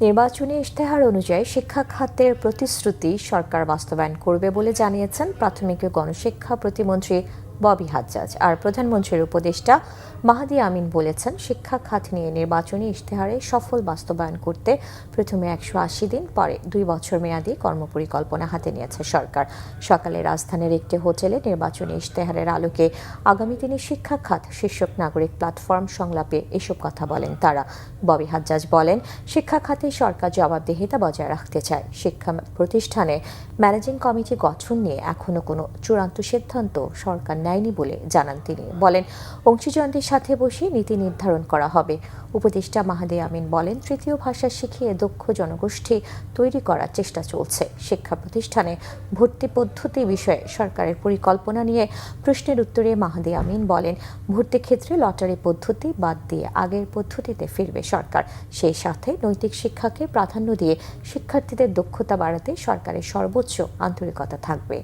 নির্বাচনী ইশতেহার অনুযায়ী শিক্ষা খাতের প্রতিশ্রুতি সরকার বাস্তবায়ন করবে বলে জানিয়েছেন প্রাথমিক ও গণশিক্ষা প্রতিমন্ত্রী ববি হাজ্জাজ। আর প্রধানমন্ত্রীর উপদেষ্টা মাহাদি আমিন বলেছেন, শিক্ষা খাত নিয়ে নির্বাচনী ইশতেহারে সফল বাস্তবায়ন করতে প্রথমে 180 দিন, পরে 2 বছর মেয়াদী কর্মপরিকল্পনা হাতে নিয়েছে সরকার। সকালে রাজধানীর একটি হোটেলে নির্বাচনী ইশতেহারের আলোকে আগামী দিনে শিক্ষা খাত শীর্ষক নাগরিক প্ল্যাটফর্ম সংলাপে এসব কথা বলেন তারা। ববি হাজ্জাজ বলেন, শিক্ষা খাতে সরকার জবাবদিহিতা বজায় রাখতে চায়। শিক্ষা প্রতিষ্ঠানে ম্যানেজিং কমিটি গঠন নিয়ে এখনো কোনো চূড়ান্ত সিদ্ধান্ত সরকার নেয়নি বলে জানান তিনি। বলেন, অংশীজনদের সাথে বসে নীতি নির্ধারণ করা হবে। উপদেষ্টা মাহাদি আমিন বলেন, তৃতীয় ভাষা শিখিয়ে দক্ষ জনগোষ্ঠী তৈরি করার চেষ্টা চলছে। শিক্ষা প্রতিষ্ঠানে ভর্তি পদ্ধতি বিষয়ে সরকারের পরিকল্পনা নিয়ে প্রশ্নের উত্তরে মাহাদি আমিন বলেন, ভর্তি ক্ষেত্রে লটারি পদ্ধতি বাদ দিয়ে আগের পদ্ধতিতে ফিরবে সরকার। সেই সাথে নৈতিক শিক্ষাকে প্রাধান্য দিয়ে শিক্ষার্থীদের দক্ষতা বাড়াতে সরকারের সর্বোচ্চ আন্তরিকতা থাকবে।